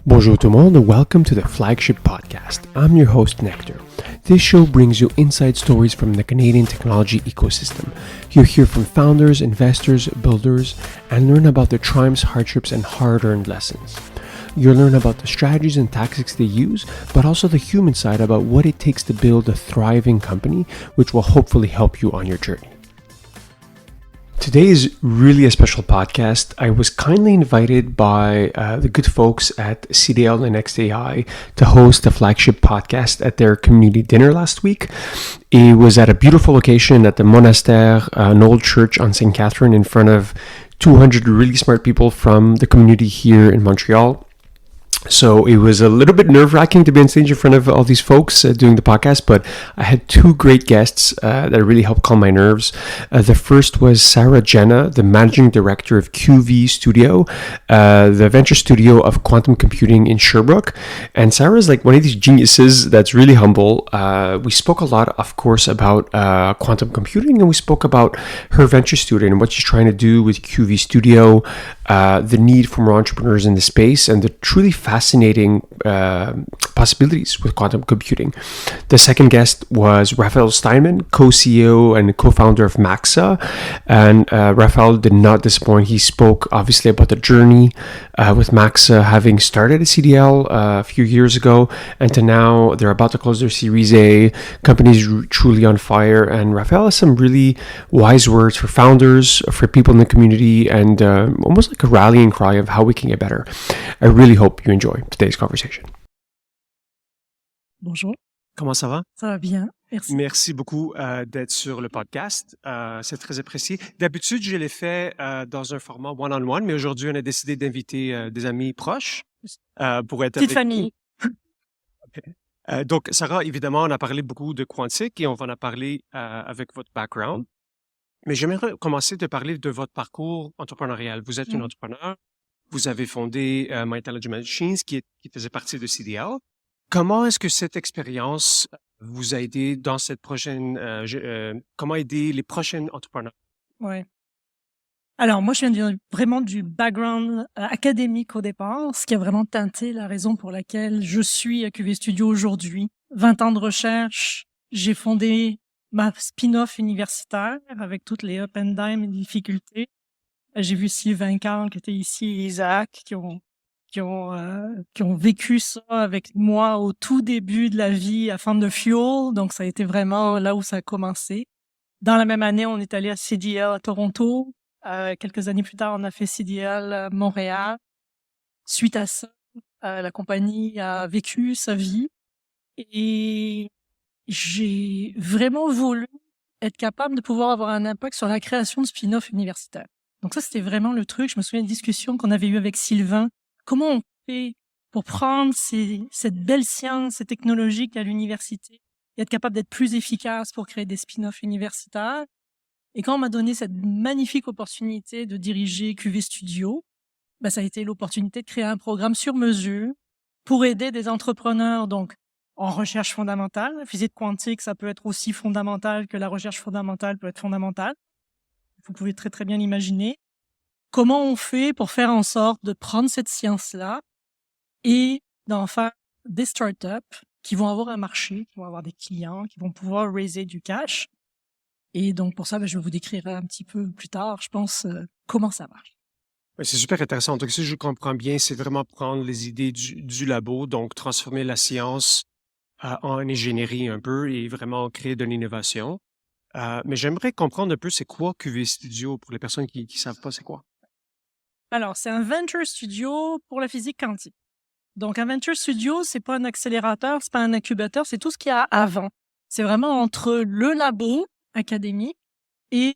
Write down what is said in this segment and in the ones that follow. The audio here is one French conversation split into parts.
Bonjour tout le monde, welcome to the Flagship Podcast. I'm your host Nectar. This show brings you inside stories from the Canadian technology ecosystem. You'll hear from founders, investors, builders, and learn about their triumphs, hardships, and hard-earned lessons. You'll learn about the strategies and tactics they use, but also the human side about what it takes to build a thriving company, which will hopefully help you on your journey. Today is really a special podcast. I was kindly invited by the good folks at CDL and XAI to host the Flagship Podcast at their community dinner last week. It was at a beautiful location at the Monastère, an old church on St. Catherine, in front of 200 really smart people from the community here in Montreal. So it was a little bit nerve-wracking to be on stage in front of all these folks doing the podcast, but I had two great guests that really helped calm my nerves. The first was Sarah Jenna, the managing director of QV Studio, the venture studio of quantum computing in Sherbrooke. And Sarah is like one of these geniuses that's really humble. We spoke a lot, of course, about quantum computing, and we spoke about her venture studio and what she's trying to do with QV Studio, the need for more entrepreneurs in the space, and the truly fascinating possibilities with quantum computing. The second guest was Raphael Steinman, co-CEO and co-founder of Maxa. And Raphael did not disappoint. He spoke obviously about the journey with Maxa, having started at CDL a few years ago, and to now they're about to close their Series A. Company's truly on fire. And Raphael has some really wise words for founders, for people in the community, and almost like a rallying cry of how we can get better. I really hope you enjoy today's conversation. Bonjour. Comment ça va? Ça va bien, merci. Merci beaucoup d'être sur le podcast. C'est très apprécié. D'habitude, je l'ai fait dans un format one-on-one, mais aujourd'hui, on a décidé d'inviter des amis proches pour être Petite avec famille. nous. Donc, Sarah, évidemment, on a parlé beaucoup de quantique et on va en parler avec votre background. Mais j'aimerais commencer de parler de votre parcours entrepreneurial. Vous êtes une entrepreneur. Vous avez fondé My Intelligent Machines qui faisait partie de CDL. Comment est-ce que cette expérience vous a aidé dans cette prochaine... comment aider les prochains entrepreneurs? Ouais. Alors, moi, je viens vraiment du background académique au départ, ce qui a vraiment teinté la raison pour laquelle je suis à QV Studio aujourd'hui. 20 ans de recherche, j'ai fondé ma spin-off universitaire avec toutes les up and down et difficultés. J'ai vu Sylvain Carl qui était ici et Isaac qui ont vécu ça avec moi au tout début de la vie à Found the Fuel. Donc, ça a été vraiment là où ça a commencé. Dans la même année, on est allé à CDL à Toronto. Quelques années plus tard, on a fait CDL à Montréal. Suite à ça, la compagnie a vécu sa vie. Et j'ai vraiment voulu être capable de pouvoir avoir un impact sur la création de spin-off universitaire. Donc ça, c'était vraiment le truc. Je me souviens d'une discussion qu'on avait eue avec Sylvain. Comment on fait pour prendre cette belle science, ces technologies à l'université et être capable d'être plus efficace pour créer des spin-offs universitaires? Et quand on m'a donné cette magnifique opportunité de diriger QV Studio, ça a été l'opportunité de créer un programme sur mesure pour aider des entrepreneurs, donc en recherche fondamentale. La physique quantique, ça peut être aussi fondamental que la recherche fondamentale peut être fondamentale. Vous pouvez très très bien l'imaginer. Comment on fait pour faire en sorte de prendre cette science-là et d'en faire des startups qui vont avoir un marché, qui vont avoir des clients, qui vont pouvoir raiser du cash. Et donc pour ça, je vais vous décrire un petit peu plus tard, je pense, comment ça marche. C'est super intéressant. Donc, si je comprends bien, c'est vraiment prendre les idées du labo, donc transformer la science en ingénierie un peu et vraiment créer de l'innovation. Mais j'aimerais comprendre un peu c'est quoi QV Studio pour les personnes qui savent pas c'est quoi. Alors, c'est un venture studio pour la physique quantique. Donc, un venture studio, c'est pas un accélérateur, c'est pas un incubateur, c'est tout ce qu'il y a avant. C'est vraiment entre le labo académique et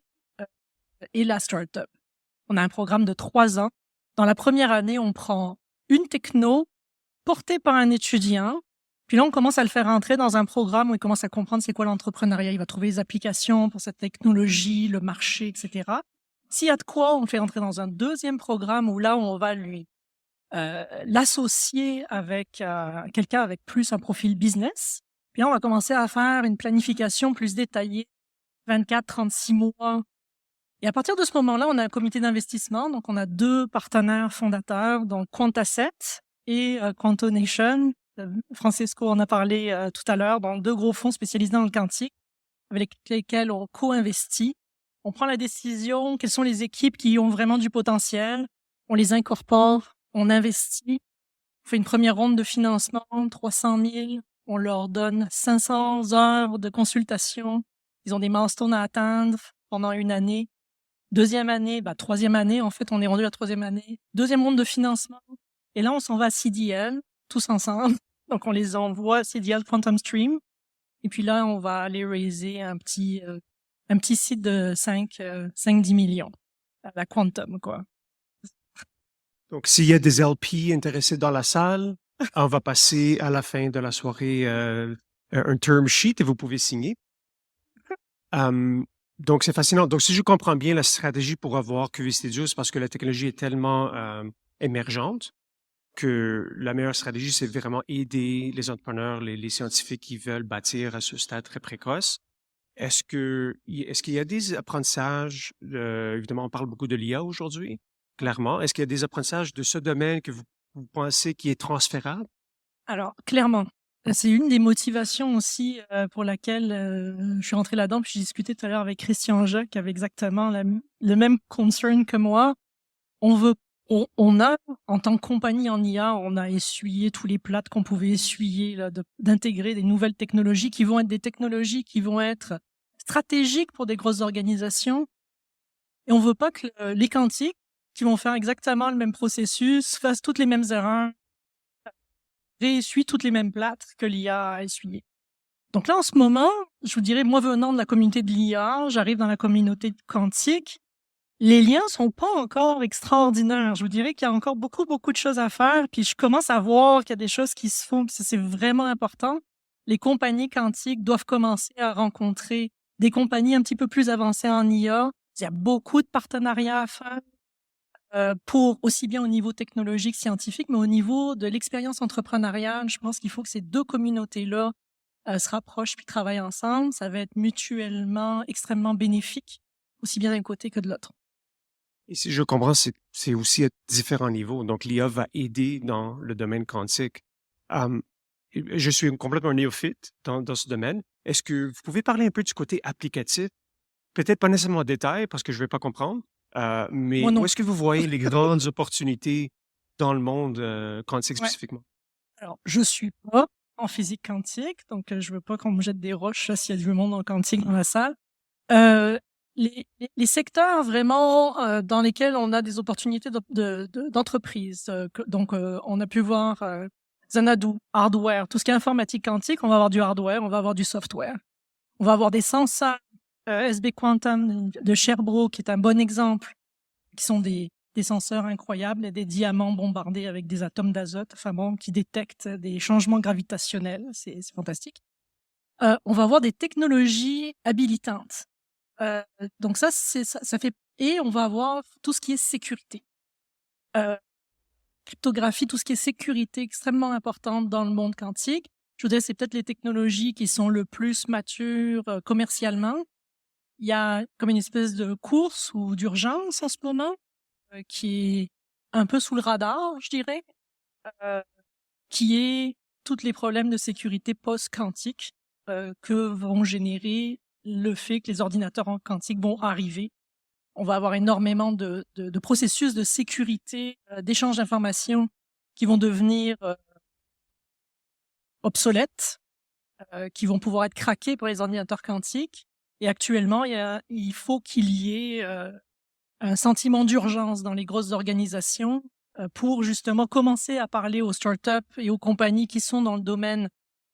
la startup. On a un programme de 3 ans. Dans la première année, on prend une techno portée par un étudiant. Puis là, on commence à le faire entrer dans un programme où il commence à comprendre c'est quoi l'entrepreneuriat. Il va trouver les applications pour cette technologie, le marché, etc. S'il y a de quoi, on le fait entrer dans un deuxième programme où là, on va lui l'associer avec quelqu'un avec plus un profil business. Puis là, on va commencer à faire une planification plus détaillée, 24, 36 mois. Et à partir de ce moment-là, on a un comité d'investissement. Donc, on a 2 partenaires fondateurs, donc Quantasset, et Quantonation. Francesco en a parlé tout à l'heure, dans 2 gros fonds spécialisés dans le quantique avec lesquels on co-investit. On prend la décision, quelles sont les équipes qui ont vraiment du potentiel, on les incorpore, on investit, on fait une première ronde de financement, 300 000, on leur donne 500 heures de consultation, ils ont des milestones à atteindre pendant 1 année. Deuxième année, 3e année, en fait, on est rendu à la 3e année. 2e ronde de financement. Et là, on s'en va à CDL, tous ensemble. Donc, on les envoie à CDL Quantum Stream. Et puis là, on va aller raiser un petit site de 5-10 millions à la Quantum, quoi. Donc, s'il y a des LP intéressés dans la salle, on va passer à la fin de la soirée un term sheet et vous pouvez signer. Donc, c'est fascinant. Donc, si je comprends bien la stratégie pour avoir QV Studios, c'est parce que la technologie est tellement émergente que la meilleure stratégie, c'est vraiment aider les entrepreneurs, les scientifiques qui veulent bâtir à ce stade très précoce. Est-ce qu'il y a des apprentissages, évidemment, on parle beaucoup de l'IA aujourd'hui, clairement. Est-ce qu'il y a des apprentissages de ce domaine que vous pensez qui est transférable? Alors, clairement, c'est une des motivations aussi pour laquelle je suis rentré là-dedans. Puis j'ai discuté tout à l'heure avec Christian Jacques, qui avait exactement le même concern que moi. On a, en tant que compagnie en IA, on a essuyé tous les plats qu'on pouvait essuyer, là, d'intégrer des nouvelles technologies qui vont être des technologies qui vont être stratégiques pour des grosses organisations. Et on veut pas que les quantiques, qui vont faire exactement le même processus, fassent toutes les mêmes erreurs, réessuient toutes les mêmes plâtres que l'IA a essuyé. Donc là, en ce moment, je vous dirais, moi venant de la communauté de l'IA, j'arrive dans la communauté quantique. Les liens sont pas encore extraordinaires. Je vous dirais qu'il y a encore beaucoup de choses à faire. Puis je commence à voir qu'il y a des choses qui se font. Puis ça, c'est vraiment important. Les compagnies quantiques doivent commencer à rencontrer des compagnies un petit peu plus avancées en IA. Il y a beaucoup de partenariats à faire pour aussi bien au niveau technologique, scientifique, mais au niveau de l'expérience entrepreneuriale. Je pense qu'il faut que ces 2 communautés-là se rapprochent puis travaillent ensemble. Ça va être mutuellement extrêmement bénéfique, aussi bien d'un côté que de l'autre. Et si je comprends, c'est aussi à différents niveaux. Donc, l'IA va aider dans le domaine quantique. Je suis complètement néophyte dans ce domaine. Est-ce que vous pouvez parler un peu du côté applicatif? Peut-être pas nécessairement en détail parce que je ne vais pas comprendre, mais Moi où non. est-ce que vous voyez les grandes opportunités dans le monde quantique Ouais. spécifiquement? Alors, je suis pas en physique quantique, donc je veux pas qu'on me jette des roches s'il y a du monde en quantique dans la salle. Les secteurs vraiment dans lesquels on a des opportunités d'entreprise. Donc, on a pu voir Xanadu, hardware, tout ce qui est informatique quantique, on va avoir du hardware, on va avoir du software. On va avoir des senseurs SB Quantum de Sherbrooke, qui est un bon exemple, qui sont des senseurs incroyables et des diamants bombardés avec des atomes d'azote, enfin bon, qui détectent des changements gravitationnels. C'est fantastique. On va avoir des technologies habilitantes. Donc ça fait, et on va avoir tout ce qui est sécurité. Cryptographie, tout ce qui est sécurité extrêmement importante dans le monde quantique. Je vous dirais, c'est peut-être les technologies qui sont le plus matures commercialement. Il y a comme une espèce de course ou d'urgence en ce moment qui est un peu sous le radar, je dirais, qui est tous les problèmes de sécurité post-quantique que vont générer le fait que les ordinateurs en quantique vont arriver. On va avoir énormément de processus de sécurité, d'échange d'informations qui vont devenir obsolètes, qui vont pouvoir être craqués pour les ordinateurs quantiques. Et actuellement, il faut qu'il y ait un sentiment d'urgence dans les grosses organisations pour justement commencer à parler aux startups et aux compagnies qui sont dans le domaine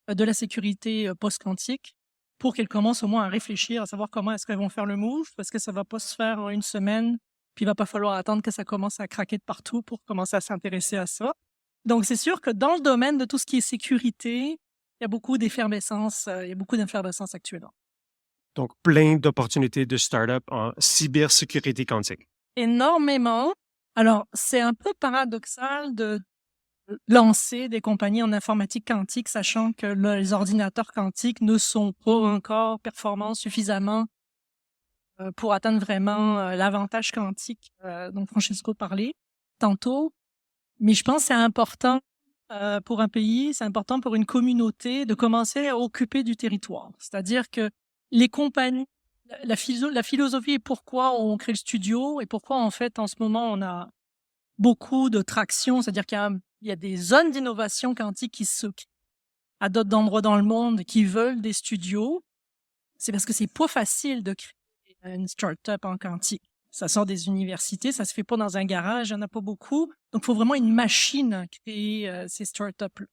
de la sécurité post-quantique pour qu'elles commencent au moins à réfléchir, à savoir comment est-ce qu'elles vont faire le move, parce que ça va pas se faire en 1 semaine, puis il va pas falloir attendre que ça commence à craquer de partout pour commencer à s'intéresser à ça. Donc, c'est sûr que dans le domaine de tout ce qui est sécurité, il y a beaucoup d'effervescence, actuellement. Donc, plein d'opportunités de start-up en cybersécurité quantique. Énormément. Alors, c'est un peu paradoxal de lancer des compagnies en informatique quantique, sachant que les ordinateurs quantiques ne sont pas encore performants suffisamment pour atteindre vraiment l'avantage quantique dont Francesco parlait tantôt. Mais je pense que c'est important pour un pays, c'est important pour une communauté de commencer à occuper du territoire. C'est-à-dire que les compagnies, la philosophie et pourquoi on crée le studio et pourquoi en fait en ce moment on a beaucoup de traction, c'est-à-dire il y a des zones d'innovation quantique qui se créent à d'autres endroits dans le monde qui veulent des studios, c'est parce que c'est pas facile de créer une start-up en quantique. Ça sort des universités, ça se fait pas dans un garage, il y en a pas beaucoup. Donc, il faut vraiment une machine à créer ces start-up-là.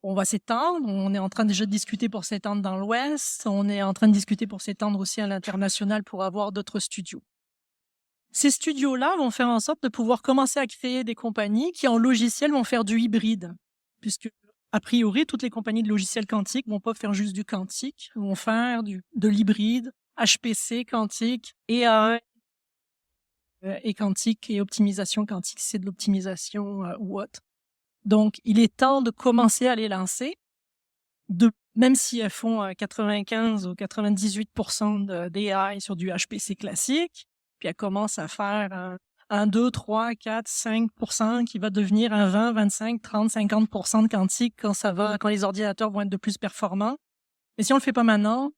On va s'étendre, on est en train déjà de discuter pour s'étendre dans l'Ouest, on est en train de discuter pour s'étendre aussi à l'international pour avoir d'autres studios. Ces studios-là vont faire en sorte de pouvoir commencer à créer des compagnies qui, en logiciel, vont faire du hybride. Puisque, a priori, toutes les compagnies de logiciels quantiques vont pas faire juste du quantique, vont faire de l'hybride, HPC quantique, AI et quantique et optimisation quantique, c'est de l'optimisation ou autre. Donc, il est temps de commencer à les lancer, même si elles font 95 ou 98% d'AI sur du HPC classique, puis elles commencent à faire un 2, 3, 4, 5% qui va devenir un 20, 25, 30, 50% de quantique quand les ordinateurs vont être de plus performants. Mais si on le fait pas maintenant,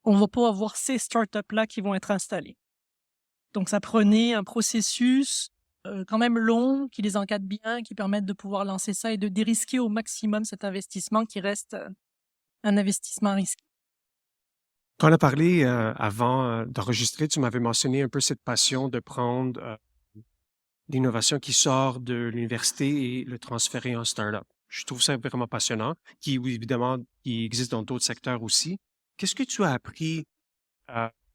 on va pas avoir ces startups-là qui vont être installées. Donc, ça prenait un processus quand même long, qui les encadre bien, qui permettent de pouvoir lancer ça et de dérisquer au maximum cet investissement qui reste un investissement risqué. Quand on a parlé avant d'enregistrer, tu m'avais mentionné un peu cette passion de prendre l'innovation qui sort de l'université et le transférer en start-up. Je trouve ça vraiment passionnant, évidemment, qui existe dans d'autres secteurs aussi. Qu'est-ce que tu as appris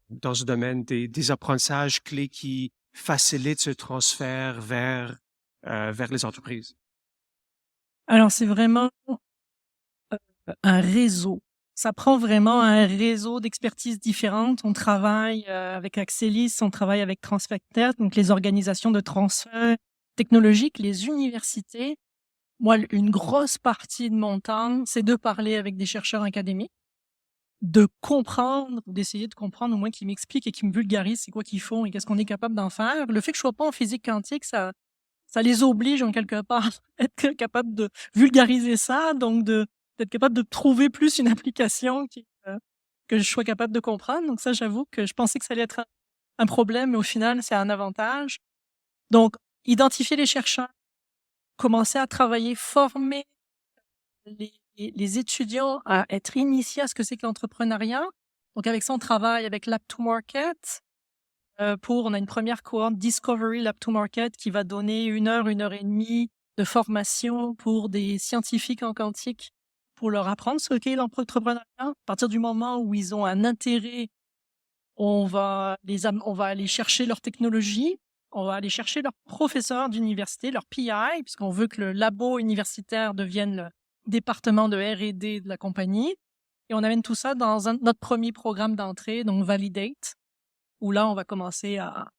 dans ce domaine, des apprentissages clés qui facilitent ce transfert vers les entreprises? Alors, c'est vraiment un réseau. Ça prend vraiment un réseau d'expertises différentes. On travaille avec Axelis, on travaille avec Transfecter, donc les organisations de transfert technologique, les universités. Moi, une grosse partie de mon temps, c'est de parler avec des chercheurs académiques, de comprendre, d'essayer de comprendre, au moins qu'ils m'expliquent et qu'ils me vulgarisent c'est quoi qu'ils font et qu'est-ce qu'on est capable d'en faire. Le fait que je sois pas en physique quantique, ça les oblige en quelque part à être capable de vulgariser ça, donc d'être capable de trouver plus une application que je sois capable de comprendre. Donc ça, j'avoue que je pensais que ça allait être un problème, mais au final, c'est un avantage. Donc, identifier les chercheurs, commencer à travailler, former les étudiants à être initiés à ce que c'est que l'entrepreneuriat. Donc, avec ça, on travaille avec Lab to Market. On a une première cohorte Discovery Lab to Market qui va donner 1 heure et demie de formation pour des scientifiques en quantique pour leur apprendre ce qu'est l'entrepreneuriat. À partir du moment où ils ont un intérêt, on va aller chercher leur technologie, on va aller chercher leurs professeurs d'université, leur PI, puisqu'on veut que le labo universitaire devienne le département de R&D de la compagnie. Et on amène tout ça dans notre premier programme d'entrée, donc Validate, où là, on va commencer à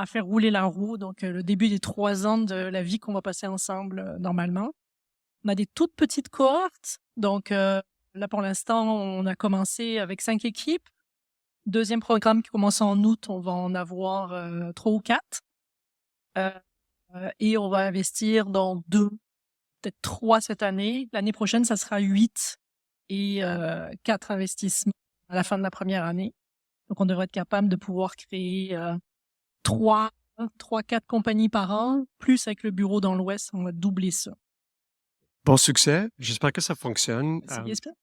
faire rouler la roue, donc le début des 3 ans de la vie qu'on va passer ensemble normalement. On a des toutes petites cohortes, donc là, pour l'instant, on a commencé avec 5 équipes. Deuxième programme qui commence en août, on va en avoir 3 ou 4. Et on va investir dans 2, peut-être 3 cette année. L'année prochaine, ça sera 8 et 4 investissements à la fin de la première année. Donc, on devrait être capable de pouvoir créer 3, 4 compagnies par an, plus avec le bureau dans l'Ouest, on va doubler ça. Bon succès. J'espère que ça fonctionne.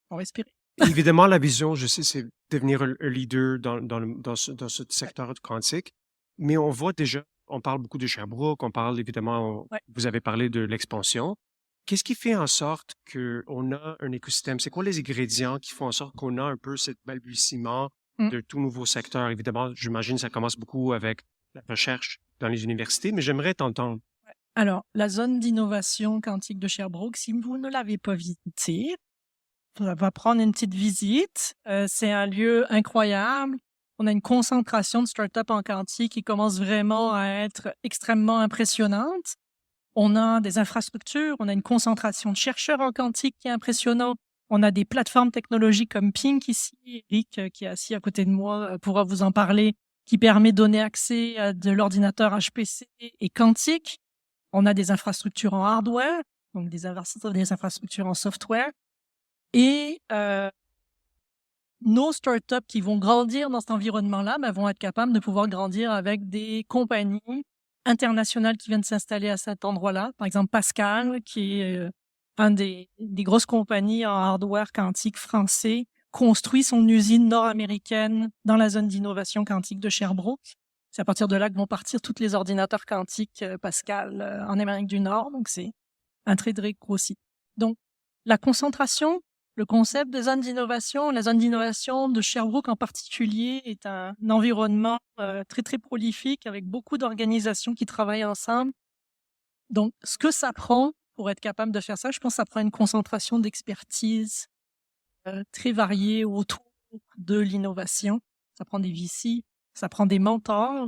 On va espérer. Évidemment, la vision, je sais, c'est devenir un leader dans ce secteur quantique. Mais on voit déjà, on parle beaucoup de Sherbrooke, on parle évidemment, vous avez parlé de l'expansion. Qu'est-ce qui fait en sorte qu'on a un écosystème? C'est quoi les ingrédients qui font en sorte qu'on a un peu ce balbutiement de tout nouveau secteur? Évidemment, j'imagine que ça commence beaucoup avec la recherche dans les universités, mais j'aimerais t'entendre. Alors, la zone d'innovation quantique de Sherbrooke, si vous ne l'avez pas visitée, on va prendre une petite visite. C'est un lieu incroyable. On a une concentration de startups en quantique qui commence vraiment à être extrêmement impressionnante. On a des infrastructures, on a une concentration de chercheurs en quantique qui est impressionnante. On a des plateformes technologiques comme Pink ici. Eric, qui est assis à côté de moi, pourra vous en parler, qui permet de donner accès à de l'ordinateur HPC et quantique. On a des infrastructures en hardware, donc des infrastructures en software, et nos startups qui vont grandir dans cet environnement-là, vont être capables de pouvoir grandir avec des compagnies internationales qui viennent s'installer à cet endroit-là. Par exemple, Pascal, qui est un des grosses compagnies en hardware quantique français, construit son usine nord-américaine dans la zone d'innovation quantique de Sherbrooke. C'est à partir de là que vont partir tous les ordinateurs quantiques Pascal en Amérique du Nord. Donc, c'est un très, très gros site. Donc, la concentration, le concept de zone d'innovation, la zone d'innovation de Sherbrooke en particulier est un environnement très, très prolifique avec beaucoup d'organisations qui travaillent ensemble. Donc, ce que ça prend pour être capable de faire ça, je pense que ça prend une concentration d'expertise très variée autour de l'innovation. Ça prend des VC, ça prend des mentors,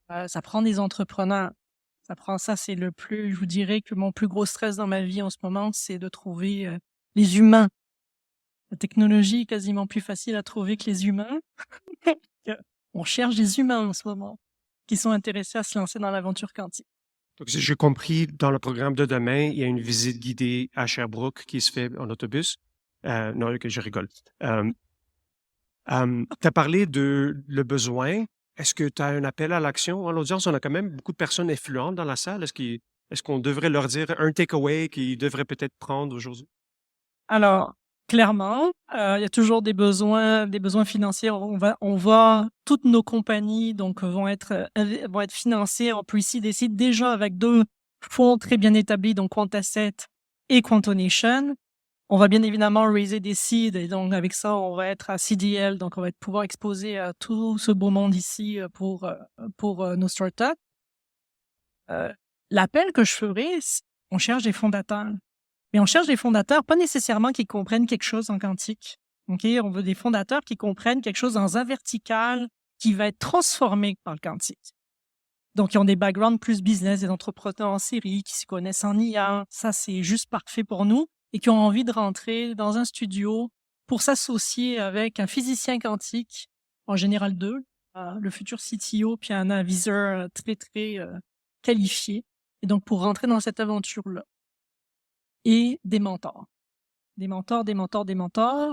ça prend des entrepreneurs. Ça, c'est je vous dirais que mon plus gros stress dans ma vie en ce moment, c'est de trouver les humains. La technologie est quasiment plus facile à trouver que les humains. On cherche des humains en ce moment qui sont intéressés à se lancer dans l'aventure quantique. Donc, si j'ai compris, dans le programme de demain, il y a une visite guidée à Sherbrooke qui se fait en autobus. Non, que je rigole. Tu as parlé de le besoin. Est-ce que tu as un appel à l'action? En l'audience, on a quand même beaucoup de personnes influentes dans la salle. Est-ce qu'on devrait leur dire un takeaway qu'ils devraient peut-être prendre aujourd'hui? Alors, clairement, il y a toujours des besoins financiers. Toutes nos compagnies donc vont être financées. On peut ici décider déjà avec 2 fonds très bien établis, donc Quantasset et Quantonation. On va bien évidemment raiser des seeds et donc avec ça, on va être à CDL, donc on va pouvoir exposer à tout ce beau monde ici pour nos startups. L'appel que je ferai, on cherche des fondateurs. Mais on cherche des fondateurs pas nécessairement qui comprennent quelque chose en quantique. Okay? On veut des fondateurs qui comprennent quelque chose dans un vertical qui va être transformé par le quantique. Donc, ils ont des backgrounds plus business, des entrepreneurs en série qui se connaissent en IA. Ça, c'est juste parfait pour nous. Et qui ont envie de rentrer dans un studio pour s'associer avec un physicien quantique, en général 2, le futur CTO, puis un aviseur très, très qualifié. Et donc, pour rentrer dans cette aventure-là. Et des mentors. Des mentors.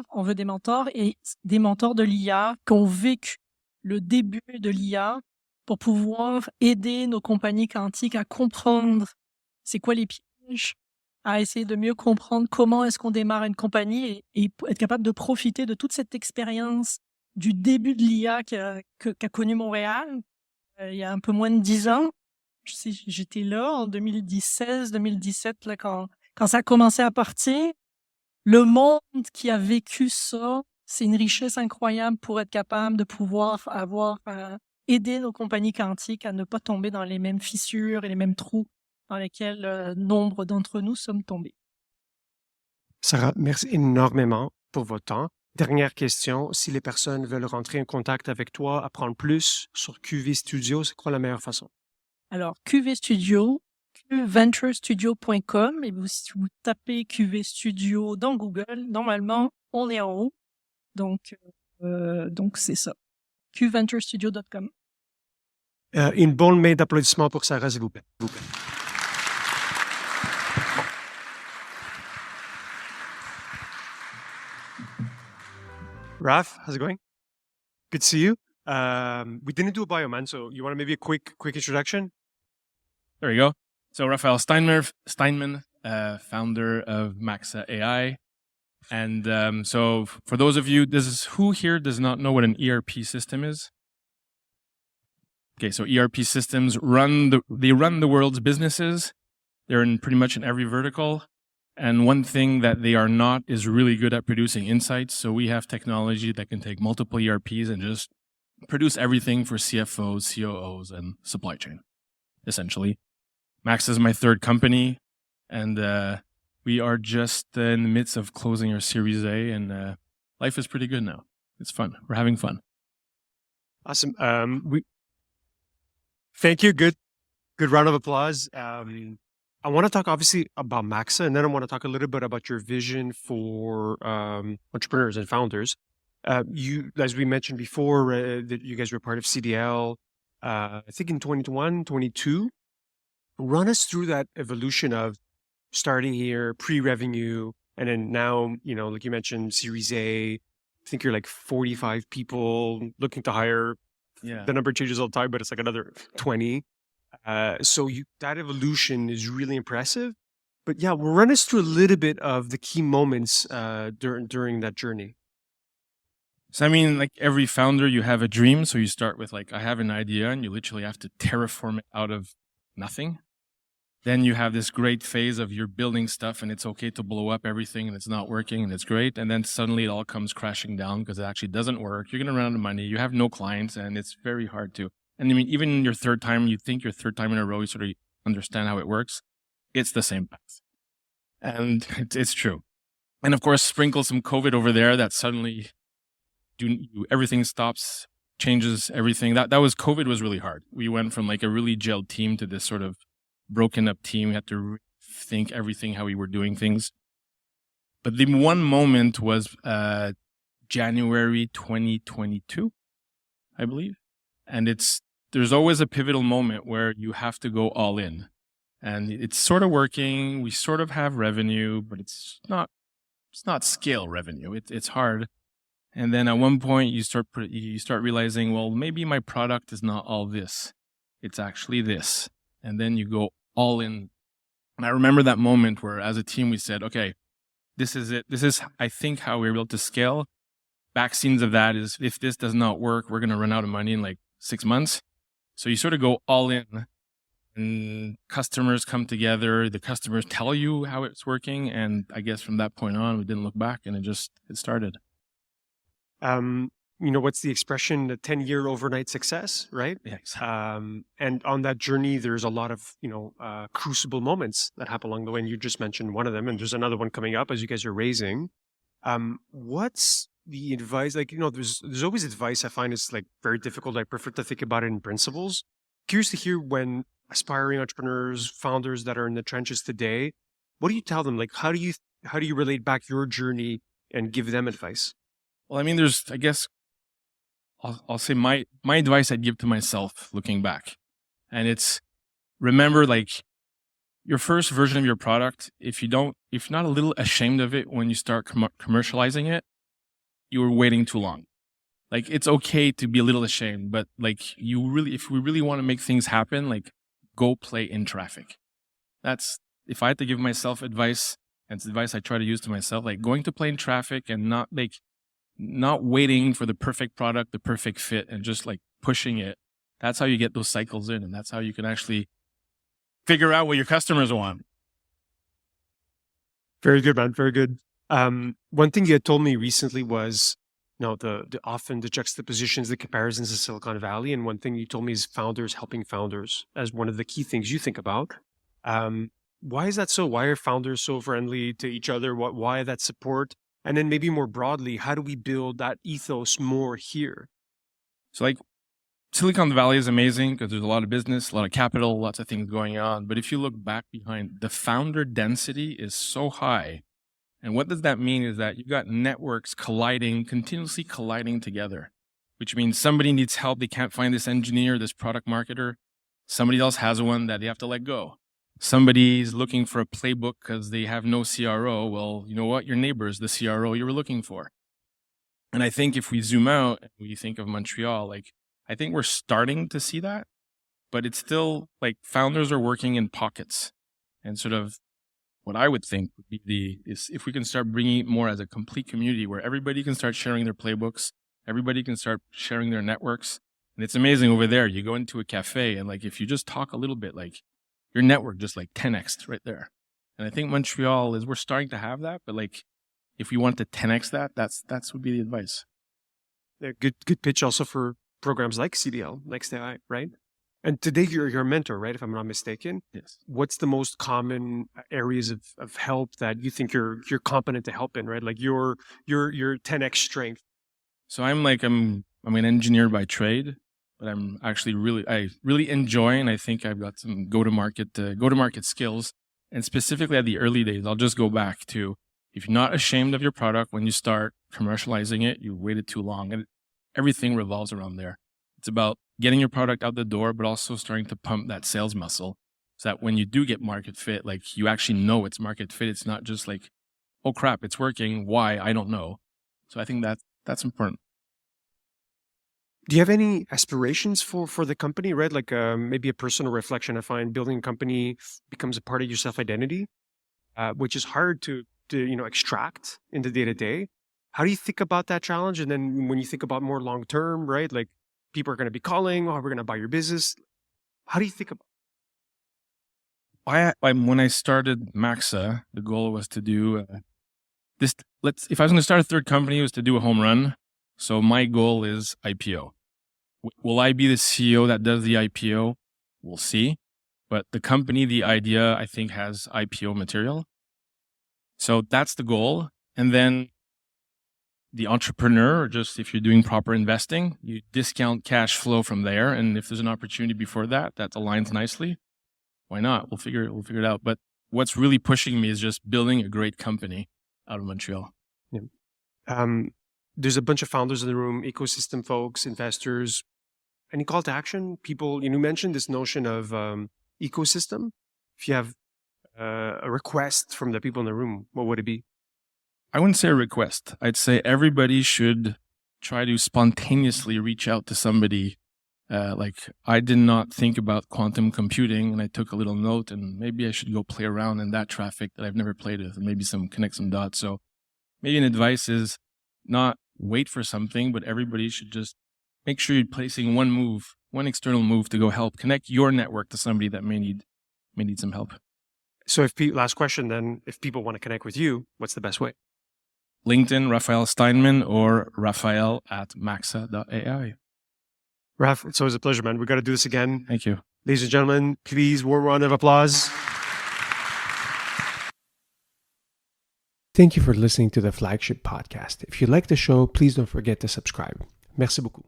On veut des mentors et des mentors de l'IA qui ont vécu le début de l'IA pour pouvoir aider nos compagnies quantiques à comprendre c'est quoi les pièges, à essayer de mieux comprendre comment est-ce qu'on démarre une compagnie et être capable de profiter de toute cette expérience du début de l'IA qu'a connu Montréal il y a un peu moins de 10 ans. J'étais là en 2016-2017 là, quand ça a commencé à partir. Le monde qui a vécu ça, c'est une richesse incroyable pour être capable de pouvoir aider nos compagnies quantiques à ne pas tomber dans les mêmes fissures et les mêmes trous dans lesquels nombre d'entre nous sommes tombés. Sarah, merci énormément pour votre temps. Dernière question, si les personnes veulent rentrer en contact avec toi, apprendre plus sur QV Studio, c'est quoi la meilleure façon? Alors, QV Studio, qventurestudio.com, et si vous tapez QV Studio dans Google, normalement, on est en haut. Donc c'est ça. qventurestudio.com. Une bonne main d'applaudissements pour Sarah, s'il vous plaît. Raf, how's it going? Good to see you. We didn't do a bio, man, so you want to maybe a quick introduction? There we go. So Raphael Steinman, founder of Maxa AI. And so for those of you, who here does not know what an ERP system is? Okay, so ERP systems run the world's businesses. They're pretty much in every vertical. And one thing that they are not is really good at producing insights. So we have technology that can take multiple ERPs and just produce everything for CFOs, COOs, and supply chain, essentially. Max is my third company, and we are just in the midst of closing our Series A, and life is pretty good now. It's fun. We're having fun. Awesome. Thank you. Good round of applause. I want to talk obviously about Maxa, and then I want to talk a little bit about your vision for entrepreneurs and founders. You, as we mentioned before, that you guys were part of CDL, I think in 2021, 22. Run us through that evolution of starting here, pre-revenue, and then now, like you mentioned, Series A. I think you're like 45 people looking to hire. Yeah. The number changes all the time, but it's like another 20. So that evolution is really impressive. But yeah, well, run us through a little bit of the key moments during that journey. So, I mean, like every founder, you have a dream. So you start with like, I have an idea, and you literally have to terraform it out of nothing. Then you have this great phase of you're building stuff and it's okay to blow up everything and it's not working and it's great. And then suddenly it all comes crashing down because it actually doesn't work. You're going to run out of money. You have no clients and it's very hard to. And I mean, even in your third time, you think your third time in a row, you sort of understand how it works. It's the same path. And it's true. And of course, sprinkle some COVID over there that suddenly everything stops, changes everything. COVID was really hard. We went from like a really gelled team to this sort of broken up team. We had to think everything, how we were doing things. But the one moment was January 2022, I believe. And there's always a pivotal moment where you have to go all in. And it's sort of working. We sort of have revenue, but it's not scale revenue. It's hard. And then at one point you start realizing, well, maybe my product is not all this. It's actually this. And then you go all in. And I remember that moment where as a team, we said, okay, this is it. This is, I think, how we're able to scale. Back scenes of that is if this does not work, we're going to run out of money in like 6 months. So you sort of go all in and customers come together. The customers tell you how it's working. And I guess from that point on, we didn't look back and it started. What's the expression? The 10-year overnight success, right? Yeah, exactly. And on that journey, there's a lot of, crucible moments that happen along the way. And you just mentioned one of them, and there's another one coming up as you guys are raising. What's the advice? Like, there's always advice I find is like very difficult. I prefer to think about it in principles. Curious to hear when aspiring entrepreneurs, founders that are in the trenches today, what do you tell them? Like, how do you relate back your journey and give them advice? Well, I mean, I guess I'll say my advice I'd give to myself looking back. And it's remember like your first version of your product, if you're not a little ashamed of it when you start commercializing it, you were waiting too long. Like it's okay to be a little ashamed, but like if we really want to make things happen, like go play in traffic. If I had to give myself advice, and it's advice I try to use to myself, like going to play in traffic and not waiting for the perfect product, the perfect fit, and just like pushing it. That's how you get those cycles in. And that's how you can actually figure out what your customers want. Very good, man. Very good. One thing you had told me recently was, often the juxtapositions, the comparisons of Silicon Valley. And one thing you told me is founders helping founders as one of the key things you think about. Why is that so? Why are founders so friendly to each other? Why that support? And then maybe more broadly, how do we build that ethos more here? So like Silicon Valley is amazing because there's a lot of business, a lot of capital, lots of things going on. But if you look back behind, the founder density is so high. And what does that mean is that you've got networks continuously colliding together, which means somebody needs help. They can't find this engineer, this product marketer. Somebody else has one that they have to let go. Somebody's looking for a playbook because they have no CRO. Well, you know what? Your neighbor is the CRO you were looking for. And I think if we zoom out and we think of Montreal, like I think we're starting to see that, but it's still like founders are working in pockets. And sort of what I would think would be is if we can start bringing it more as a complete community where everybody can start sharing their playbooks, everybody can start sharing their networks. And it's amazing over there. You go into a cafe and like if you just talk a little bit, like your network just like 10x right there. And I think Montreal we're starting to have that, but like if we want to 10x that's would be the advice. Yeah, good pitch also for programs like CDL, like STI, right? And today you're a mentor, right? If I'm not mistaken. Yes. What's the most common areas of help that you think you're competent to help in, right? Like your 10x strength. So I'm an engineer by trade, but I'm actually I really enjoy, and I think I've got some go-to-market skills. And specifically at the early days, I'll just go back to, if you're not ashamed of your product when you start commercializing it, you waited too long. And everything revolves around there. It's about getting your product out the door, but also starting to pump that sales muscle. so that when you do get market fit, like you actually know it's market fit. It's not just like, oh crap, it's working. Why? I don't know. So I think that's important. Do you have any aspirations for the company, right? Like maybe a personal reflection. I find building a company becomes a part of your self-identity, which is hard to extract in the day-to-day. How do you think about that challenge? And then when you think about more long-term, right? Like people are going to be calling, oh, we're going to buy your business. How do you think about When I started Maxa, the goal was to do this. If I was going to start a third company, it was to do a home run. So my goal is IPO. Will I be the CEO that does the IPO? We'll see. But the company, the idea, I think has IPO material. So that's the goal. And then the entrepreneur, or just if you're doing proper investing, you discount cash flow from there. And if there's an opportunity before that aligns nicely, why not? We'll figure it out. But what's really pushing me is just building a great company out of Montreal. Yeah. There's a bunch of founders in the room, ecosystem folks, investors. Any call to action? People, you mentioned this notion of ecosystem. If you have a request from the people in the room, what would it be? I wouldn't say a request. I'd say everybody should try to spontaneously reach out to somebody. Like I did not think about quantum computing, and I took a little note, and maybe I should go play around in that traffic that I've never played with, and maybe connect some dots. So maybe an advice is not wait for something, but everybody should just make sure you're placing one external move to go help connect your network to somebody that may need some help. So last question then, if people want to connect with you, what's the best way? LinkedIn, Raphael Steinman, or Raphael@maxa.ai. Raph, it's always a pleasure, man. We got to do this again. Thank you. Ladies and gentlemen, please, warm round of applause. Thank you for listening to the Flagship Podcast. If you like the show, please don't forget to subscribe. Merci beaucoup.